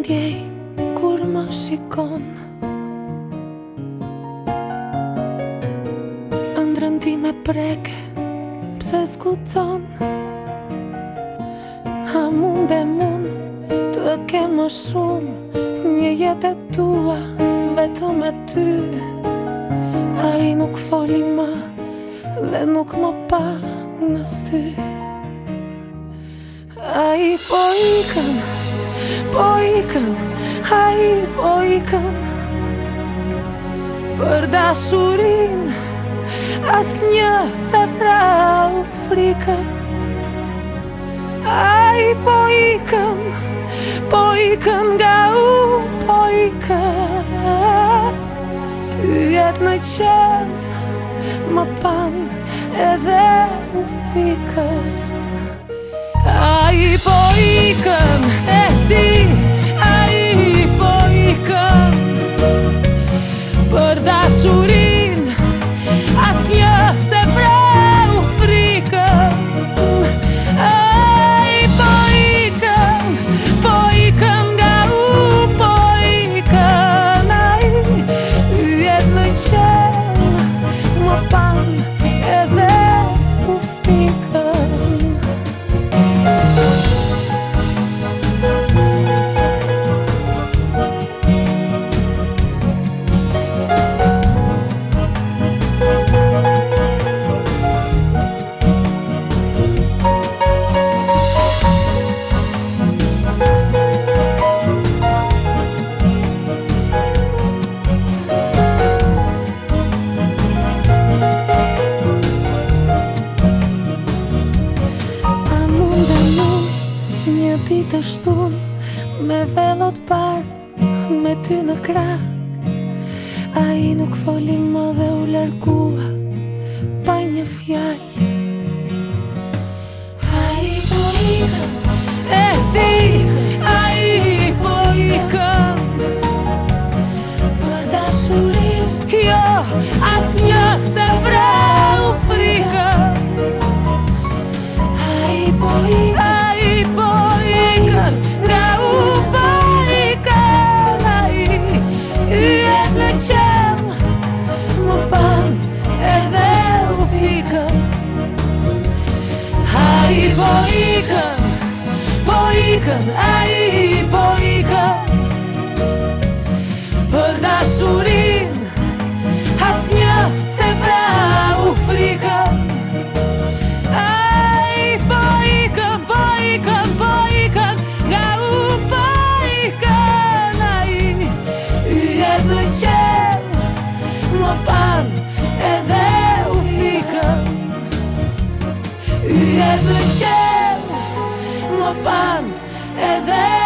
ndjej kur më shikon. Ëndrrën ti me preke, pse s'kuton? A mund të ke më shumë një jetë e tua vetëm me ty? Ai nuk foli më dhe nuk më pa në sy. Ai po ikën, ai po ikën. Për dashurin asnjë se vrau frikën. Ai po ikën nga u po ikën. Yjet në qel më pan edhe u fikën. Ai po ikën, e di, ai po ikën. Për dashurin asnjë se vrau frikën. Ai po ikën nga u po ikën. Ai yjet në qel më pan edhe u fikën. Një ditë shtun me vellot bardh, me ty në krah. Ai nuk foli më dhe u largua pa një fjalë. Ai po ikën, e di, ai po ikën. Për dashurin, jo, asnjë se vrau frikën. Ai po ikën, nga u po ikën. Ai yjet në qel më pan edhe u fikën. Ai po ikën, ai po ikën. Për dashurin asnjë se vrau frikën. Ai po ikën, nga u po ikën. Ai yjet në qel më pan edhe u fikën. Yjet në qel më pan edhe